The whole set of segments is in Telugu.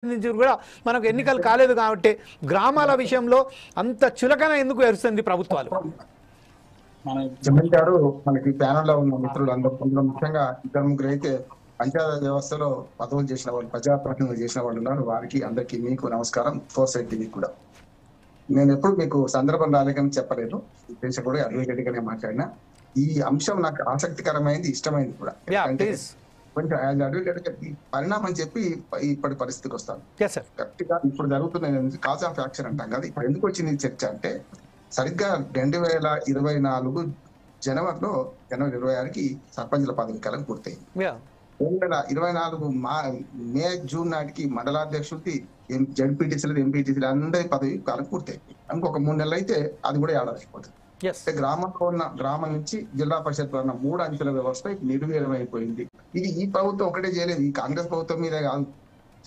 నుంచి కూడా మనకు ఎన్నికలు కాలేదు కాబట్టి గ్రామాల విషయంలో అంత చులకన ఎందుకు ఎరుస్తుంది ప్రభుత్వాలు? జమీల్ గారు మనకి ప్యానల్ లో ఉన్న మిత్రులు అందరూ ముఖ్యంగా ఇద్దరు ముగ్గురు అయితే పంచాయతీ వ్యవస్థలో పదవులు చేసిన వాళ్ళు, ప్రజాప్రతినిధులు చేసిన వాళ్ళు ఉన్నారు. వారికి అందరికీ మీకు నమస్కారం. ఫోర్ సైట్ టీవీ కూడా నేను ఎప్పుడు మీకు సందర్భం రాలేకని చెప్పలేదు, దేశం కూడా అడ్వకేట్ గానే మాట్లాడినా. ఈ అంశం నాకు ఆసక్తికరమైంది, ఇష్టమైంది కూడా. కొంచెం అడ్వకేట్ ఈ పరిణామం చెప్పి ఇప్పటి పరిస్థితికి వస్తాను. కరెక్ట్ గా ఇప్పుడు జరుగుతున్న కాజ్ ఆఫ్ యాక్షన్ అంటాం కదా. ఇప్పుడు ఎందుకు వచ్చింది చర్చ అంటే, సరిగ్గా 2024 జనవరిలో జనవరి 26కి సర్పంచుల పదవి కాలం పూర్తయింది. 2024 మే జూన్ నాటికి మండలాధ్యక్షులకి, జడ్పీటీసీలు, ఎంపీటీసీలు అందరి పదవి కాలం పూర్తయింది. ఇంకొక 3 నెలలు అయితే అది కూడా ఏడాది అయిపోతుంది. గ్రామంలో ఉన్న గ్రామం నుంచి జిల్లా పరిషత్ ఉన్న 3 అంచెల వ్యవస్థ నిర్వీర్యమైపోయింది. ఇది ఈ ప్రభుత్వం ఒకటే చేయలేదు, ఈ కాంగ్రెస్ ప్రభుత్వం మీదే కాదు.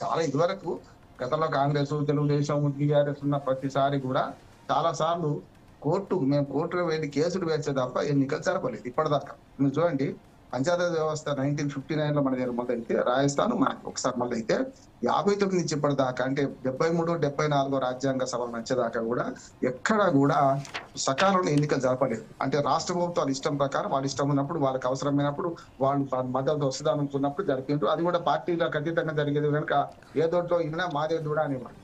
చాలా ఇదివరకు గతంలో కాంగ్రెస్, తెలుగుదేశం, టీఆర్ఎస్ ఉన్న ప్రతిసారి కూడా చాలా సార్లు మేము కోర్టులో వెళ్ళి కేసులు వేస్తే తప్ప ఎన్నికలు జరపలేదు ఇప్పటిదాకా. మీరు చూడండి, పంచాయతీ వ్యవస్థ 1959లో మన దగ్గర మొదలైతే, రాజస్థాన్ మనకి ఒకసారి మొదలైతే 59 నుంచి ఇప్పటిదాకా, అంటే 73, 74 రాజ్యాంగ సభలు వచ్చేదాకా కూడా ఎక్కడ కూడా సకాలంలో ఎన్నికలు జరపలేదు. అంటే రాష్ట్ర ప్రభుత్వాలు ఇష్టం ప్రకారం, వాళ్ళ ఇష్టం ఉన్నప్పుడు, వాళ్ళకి అవసరమైనప్పుడు, వాళ్ళు మద్దతు వస్తుందనుకున్నప్పుడు జరిపిండ్రు. అది కూడా పార్టీలకు అతీతంగా జరిగేది కనుక ఏ దొడ్లో ఇన్నా మాదే దూడ అనేవాళ్ళు.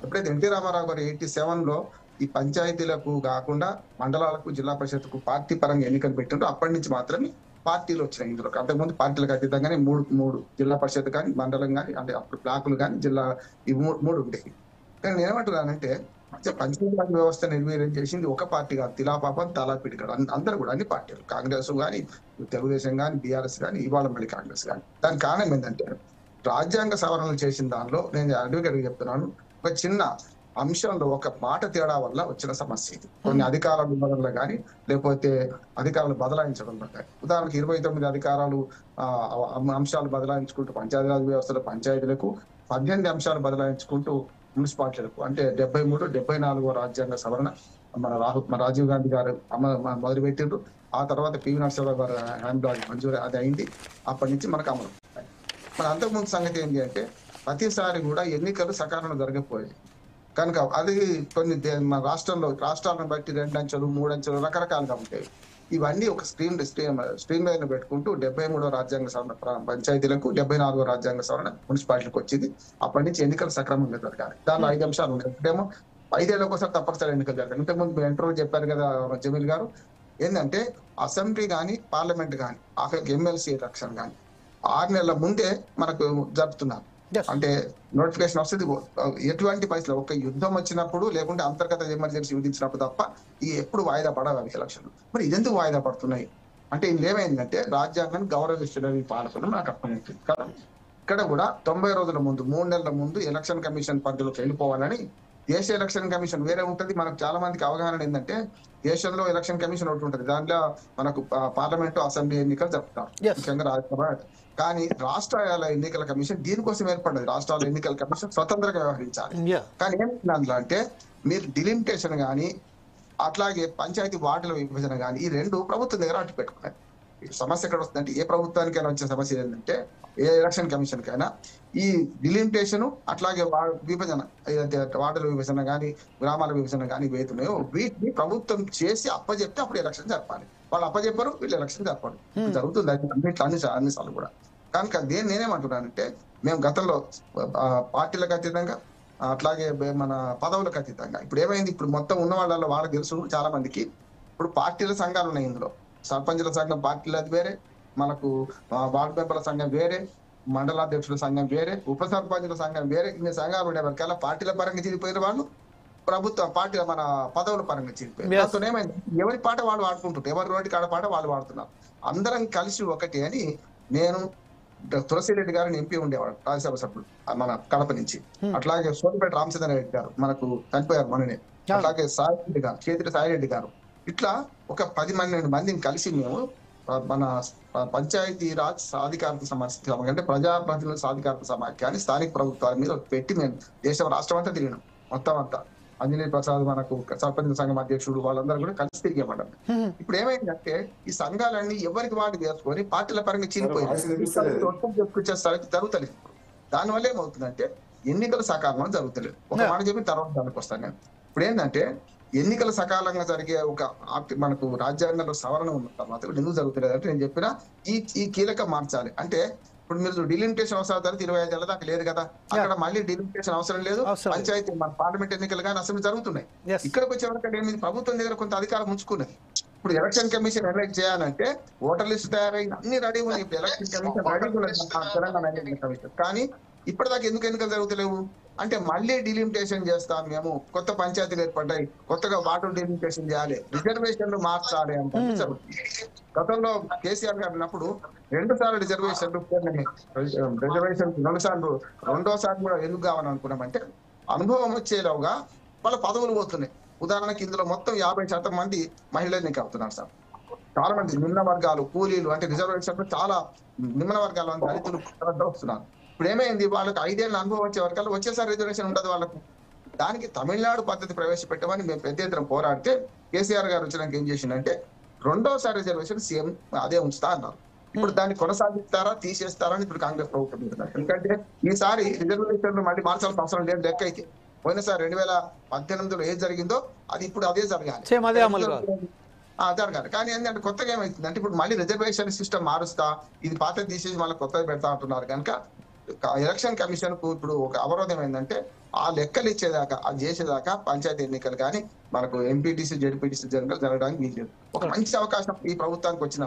ఎప్పుడైతే ఎన్టీ రామారావు గారు 87లో ఈ పంచాయతీలకు కాకుండా మండలాలకు, జిల్లా పరిషత్కు పార్టీ పరంగా ఎన్నికలు పెట్టిండ్రు, అప్పటి నుంచి మాత్రమే పార్టీలు వచ్చినాయి ఇందులో. అంతకుముందు పార్టీలకు అతీతంగానే మూడు జిల్లా పరిషత్ కానీ, మండలం కానీ, అంటే అప్పుడు బ్లాకులు కానీ, జిల్లా, ఇవి మూడు ఉండేవి. కానీ నేనేమంటున్నానంటే, పంచాయతీ వ్యవస్థ నిర్వీర్యం చేసింది ఒక పార్టీ కాదు, తిలాపాపం తలాపిడి కాదు, అందరూ కూడా, అన్ని పార్టీలు, కాంగ్రెస్ కానీ, తెలుగుదేశం కానీ, బీఆర్ఎస్ కానీ, ఇవాళ మళ్ళీ కాంగ్రెస్ కానీ. దానికి కారణం ఏంటంటే, రాజ్యాంగ సవరణలు చేసిన దానిలో నేను అడ్వకేట్ చెప్తున్నాను, ఒక చిన్న అంశంలో ఒక మాట తేడా వల్ల వచ్చిన సమస్య ఇది. కొన్ని అధికారాల విభజనలో కానీ, లేకపోతే అధికారులు బదలాయించడంలో కానీ. ఉదాహరణకు 29 అధికారాలు అంశాలు బదలాయించుకుంటూ పంచాయతీరాజ్ వ్యవస్థలో పంచాయతీలకు, 18 అంశాలు బదలాయించుకుంటూ మున్సిపాలిటీలకు, అంటే 73, 74 రాజ్యాంగ సవరణ మన రాజీవ్ గాంధీ గారు మొదలుపెట్టిండ్రు. ఆ తర్వాత పివి నరసింహరావు గారు హ్యాండ్ మంజూరు అది అయింది. అప్పటి నుంచి మనకు అమలు. మన అంతకుముందు సంగతి ఏంటి అంటే, ప్రతిసారి కూడా ఎన్నికలు సకాలంలో జరగకపోయాయి కనుక అది కొన్ని మన రాష్ట్రాలను బట్టి 2 అంచెలు, 3 అంచెలు రకరకాలుగా ఉంటాయి. ఇవన్నీ ఒక స్ట్రీమ్ లైన్ పెట్టుకుంటూ 73వ రాజ్యాంగ సవరణ పంచాయతీలకు, 74వ రాజ్యాంగ సవరణ మున్సిపాలిటీలకు వచ్చింది. అప్పటి నుంచి ఎన్నికలు సక్రమంగా జరగాలి. దానిలో 5 అంశాలు ఉన్నాయి. ఇప్పుడేమో 5 ఏళ్ళకి ఒకసారి తప్పనిసరి ఎన్నికలు జరగాలి. ఇంతకుముందు మీరు ఇంటర్వ్యూ చెప్పారు కదా జమీల్ గారు, ఏంటంటే అసెంబ్లీ కానీ, పార్లమెంట్ కానీ, ఆఖరికి ఎమ్మెల్సీ ఎలక్షన్ కానీ 6 నెలల ముందే మనకు జరుపుతున్నారు. అంటే నోటిఫికేషన్ వస్తుంది. ఎటువంటి పరిస్థితులు, ఒక యుద్ధం వచ్చినప్పుడు, లేకుంటే అంతర్గత ఎమర్జెన్సీ విధించినప్పుడు తప్ప ఈ ఎప్పుడు వాయిదా పడవు ఎలక్షన్లు. మరి ఇదెందుకు వాయిదా పడుతున్నాయి అంటే, ఏమైందంటే రాజ్యాంగాన్ని గౌరవిస్తున్న పాలకులు నాకు అర్థమవుతుంది కదా. ఇక్కడ కూడా 90 రోజుల ముందు, 3 నెలల ముందు ఎలక్షన్ కమిషన్ పరిధిలోకి వెళ్ళిపోవాలని. దేశ ఎలక్షన్ కమిషన్ వేరే ఉంటుంది. మనకు చాలా మందికి అవగాహన ఏంటంటే, దేశంలో ఎలక్షన్ కమిషన్ ఒకటి ఉంటుంది, దాంట్లో మనకు పార్లమెంటు, అసెంబ్లీ ఎన్నికలు జరుపుతారు, ముఖ్యంగా రాజ్యసభ. కానీ రాష్ట్రాల ఎన్నికల కమిషన్ దీనికోసం ఏర్పడ్డది. రాష్ట్రాల ఎన్నికల కమిషన్ స్వతంత్రంగా వ్యవహరించాలి. కానీ ఏమిటి అందులో అంటే, మీరు డిలిమిటేషన్ కానీ, అట్లాగే పంచాయతీ వార్డుల విభజన కానీ, ఈ 2 ప్రభుత్వం దగ్గర అట్టు పెట్టుకున్నాయి. సమస్య ఎక్కడ వస్తుందంటే, ఏ ప్రభుత్వానికైనా వచ్చే సమస్య ఏంటంటే, ఏ ఎలక్షన్ కమిషన్ కైనా ఈ డిలిమిటేషన్, అట్లాగే విభజన, ఏదైతే వార్డుల విభజన కానీ, గ్రామాల విభజన కానీ వేతున్నాయో, వీటిని ప్రభుత్వం చేసి అప్పచెప్తే అప్పుడు ఎలక్షన్ జరపాలి. వాళ్ళు అప్పచెప్పారు, వీళ్ళు ఎలక్షన్ జరపాలి. జరుగుతుంది అన్నిసార్లు కూడా. కనుక నేనేమంటున్నానంటే, మేము గతంలో పార్టీలకు అతీతంగా, అట్లాగే మన పదవులకు అతీతంగా, ఇప్పుడు ఏమైంది, ఇప్పుడు మొత్తం ఉన్న వాళ్ళకి తెలుసు చాలా మందికి, ఇప్పుడు పార్టీల సంఘాలు ఉన్నాయి. ఇందులో సర్పంచుల సంఘం పార్టీలు అది వేరే, మనకు వార్డు మెంబర్ల సంఘం వేరే, మండలాధ్యక్షుల సంఘం వేరే, ఉప సర్పంచుల సంఘం వేరే. ఇన్ని సంఘాలు ఉండేవారికల్లా పార్టీల పరంగా చీలిపోయిన వాళ్ళు, ప్రభుత్వ పార్టీల మన పదవుల పరంగా చీలిపోయారు. దాంతో ఏమైంది, ఎవరి పాట వాళ్ళు వాడుకుంటుంటారు, ఎవరి రోడ్డు కాడ పాట వాళ్ళు వాడుతున్నారు. అందరం కలిసి ఒకటి అని. నేను తులసిరెడ్డి గారిని ఎంపీ ఉండేవాడు, రాజ్యసభ సభ్యుడు మన కడప నుంచి. అట్లాగే సోలిపేట రామచంద్ర రెడ్డి గారు మనకు చనిపోయారు మొన్ననే. అట్లాగే సాయిరెడ్డి గారు, చేతిరి సాయిరెడ్డి గారు. ఇట్లా ఒక 10 మందిని కలిసి మేము మన పంచాయతీ రాజ్ సాధికారత సమాఖ్య, అంటే ప్రజాప్రతినిధుల సాధికారత సమాఖ్యాన్ని స్థానిక ప్రభుత్వాల మీద పెట్టి మేము దేశం, రాష్ట్రం అంతా తిరిగినాం. మొత్తం అంతా అంజనేయ ప్రసాద్ మనకు సర్పంచ్ సంఘం అధ్యక్షుడు, వాళ్ళందరూ కూడా కలిసి తిరిగేవాళ్ళం. ఇప్పుడు ఏమైందంటే, ఈ సంఘాలన్నీ ఎవరికి వాటి వేసుకొని పార్టీల పరంగా చీలిపోయింది. జరుగుతలేదు. దానివల్ల ఏమవుతుందంటే, ఎన్నికలు సకాలంలో జరుగుతలేదు. ఒక మాట చెప్పి తర్వాత దానికి వస్తాను నేను. ఇప్పుడు ఏంటంటే ఎన్నికలు సకాలంగా జరిగే ఒక మనకు రాజ్యాంగంలో సవరణ ఉన్న తర్వాత ఎందుకు జరుగుతలేదు అంటే నేను చెప్పిన ఈ కీలక మార్చాలి. అంటే ఇప్పుడు మీరు డిలిమిటేషన్ అవసరం తర్వాత 25 ఏళ్ళ దాకా లేదు కదా, అక్కడ మళ్ళీ డిలిమిటేషన్ అవసరం లేదు. పంచాయతీ మన పార్లమెంట్ ఎన్నికలు కానీ అసెంబ్లీ జరుగుతున్నాయి. ఇక్కడికి వచ్చే వరకు ఏమి ప్రభుత్వం దగ్గర కొంత అధికారం ఉంచుకున్నది. ఇప్పుడు ఎలక్షన్ కమిషన్ ఎలక్ట్ చేయాలంటే ఓటర్ లిస్ట్ తయారైంది, అన్ని రెడీ ఉన్నాయి. ఇప్పుడు ఎలక్షన్ కమిషన్ రెడీ ఉన్నది తెలంగాణ ఎన్నికల కమిషన్. కానీ ఇప్పటిదాకా ఎందుకు ఎన్నికలు జరుగుతలేవు అంటే మళ్ళీ డిలిమిటేషన్ చేస్తాం, మేము కొత్త పంచాయతీలు ఏర్పడ్డాయి, కొత్తగా వాటర్ డిలిమిటేషన్ చేయాలి, రిజర్వేషన్లు మార్చాలి అంటే జరుగుతుంది. గతంలో కేసీఆర్ గారు ఉన్నప్పుడు 2 సార్లు రిజర్వేషన్లు రెండోసారి కూడా ఎందుకు కావాలని అనుకున్నామంటే అనుభవం వచ్చేలోగా వాళ్ళ పదవులు పోతున్నాయి. ఉదాహరణకి ఇందులో మొత్తం 50% మంది మహిళలు ఎన్నిక అవుతున్నారు సార్. చాలా మంది నిమ్న వర్గాలు, కూలీలు అంటే రిజర్వేషన్ చాలా నిమ్న వర్గాల దళితులు వస్తున్నారు. ఇప్పుడు ఏమైంది, వాళ్ళకి 5 ఏళ్ళ అనుభవం వచ్చే వరకల్లా వచ్చేసారి రిజర్వేషన్ ఉండదు వాళ్ళకు. దానికి తమిళనాడు పద్ధతి ప్రవేశపెట్టమని మేము పెద్ద ఎత్తున పోరాడితే కేసీఆర్ గారు వచ్చినాక ఏం చేసిందంటే రెండోసారి రిజర్వేషన్ సీఎం అదే ఉంచుతా అన్నారు. ఇప్పుడు దాన్ని కొనసాగిస్తారా తీసేస్తారా అని ఇప్పుడు కాంగ్రెస్ ప్రభుత్వం చెప్తున్నారు. ఎందుకంటే ఈసారి రిజర్వేషన్లు మళ్ళీ మార్చాల్సిన అవసరం లేదు. లెక్క అయితే పోయినసారి 2018లో ఏది జరిగిందో అది ఇప్పుడు అదే జరగాలి, జరగాలి. కానీ ఏంటంటే కొత్తగా ఏమైతుంది అంటే ఇప్పుడు మళ్ళీ రిజర్వేషన్ సిస్టమ్ మారుస్తా, ఇది పాత తీసేసి మళ్ళీ కొత్తది పెడతా అంటున్నారు. కనుక ఎలక్షన్ కమిషన్ కు ఇప్పుడు ఒక అవరోధం ఏంటంటే ఆ లెక్కలు ఇచ్చేదాకా, అది చేసేదాకా పంచాయతీ ఎన్నికలు కానీ మనకు ఎంపీటీసీ జెడ్పీటీసీ జరగడానికి వీలు. ఒక మంచి అవకాశం ఈ ప్రభుత్వానికి వచ్చిన.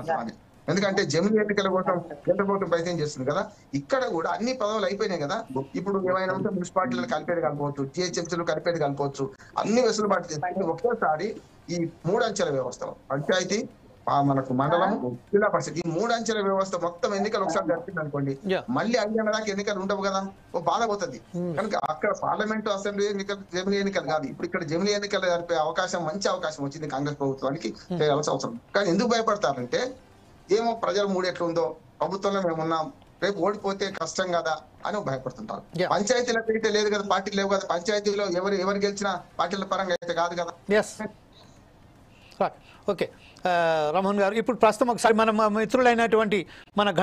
ఎందుకంటే జమిలీ ఎన్నికల కోసం కేంద్ర ప్రభుత్వం ప్రయత్నం చేస్తుంది కదా, ఇక్కడ కూడా అన్ని పదవులు అయిపోయినాయి కదా. ఇప్పుడు ఏమైనా ఉంటే మున్సిపాలిటీలు కలిపేది కలపవచ్చు, జిహెచ్ఎంసీలు కలిపేది కలపవచ్చు, అన్ని వెసులుబాటు చేస్తుంది. ఒకేసారి ఈ 3 అంచెల వ్యవస్థ పంచాయతీ, మనకు మండలం, జిల్లా పరిషత్, ఈ 3 అంచెల వ్యవస్థ మొత్తం ఎన్నికలు ఒకసారి జరిపింది అనుకోండి, మళ్ళీ 5 ఏళ్ళ దాకా ఎన్నికలు ఉండవు కదా, ఓ బాధ పోతుంది. కనుక అక్కడ పార్లమెంటు, అసెంబ్లీ ఎన్నికలు, జమిలీ ఎన్నికలు కాదు, ఇప్పుడు ఇక్కడ జమిలీ ఎన్నికలు జరిపే అవకాశం, మంచి అవకాశం వచ్చింది కాంగ్రెస్ ప్రభుత్వానికి, చేయాల్సిన అవసరం. కానీ ఎందుకు భయపడతారంటే ఏమో ప్రజల మూడు ఎట్లుందో, ప్రభుత్వంలో మేము ఉన్నాం, రేపు ఓడిపోతే కష్టం కదా అని భయపడుతుంటారు. పంచాయతీలకు అయితే లేదు కదా, పార్టీలు లేవు కదా, పంచాయతీలో ఎవరు గెలిచినా పార్టీల పరంగా అయితే కాదు కదా. ఓకే రమణ్ గారు, ఇప్పుడు ప్రస్తుతం ఒకసారి మన మిత్రులైనటువంటి మన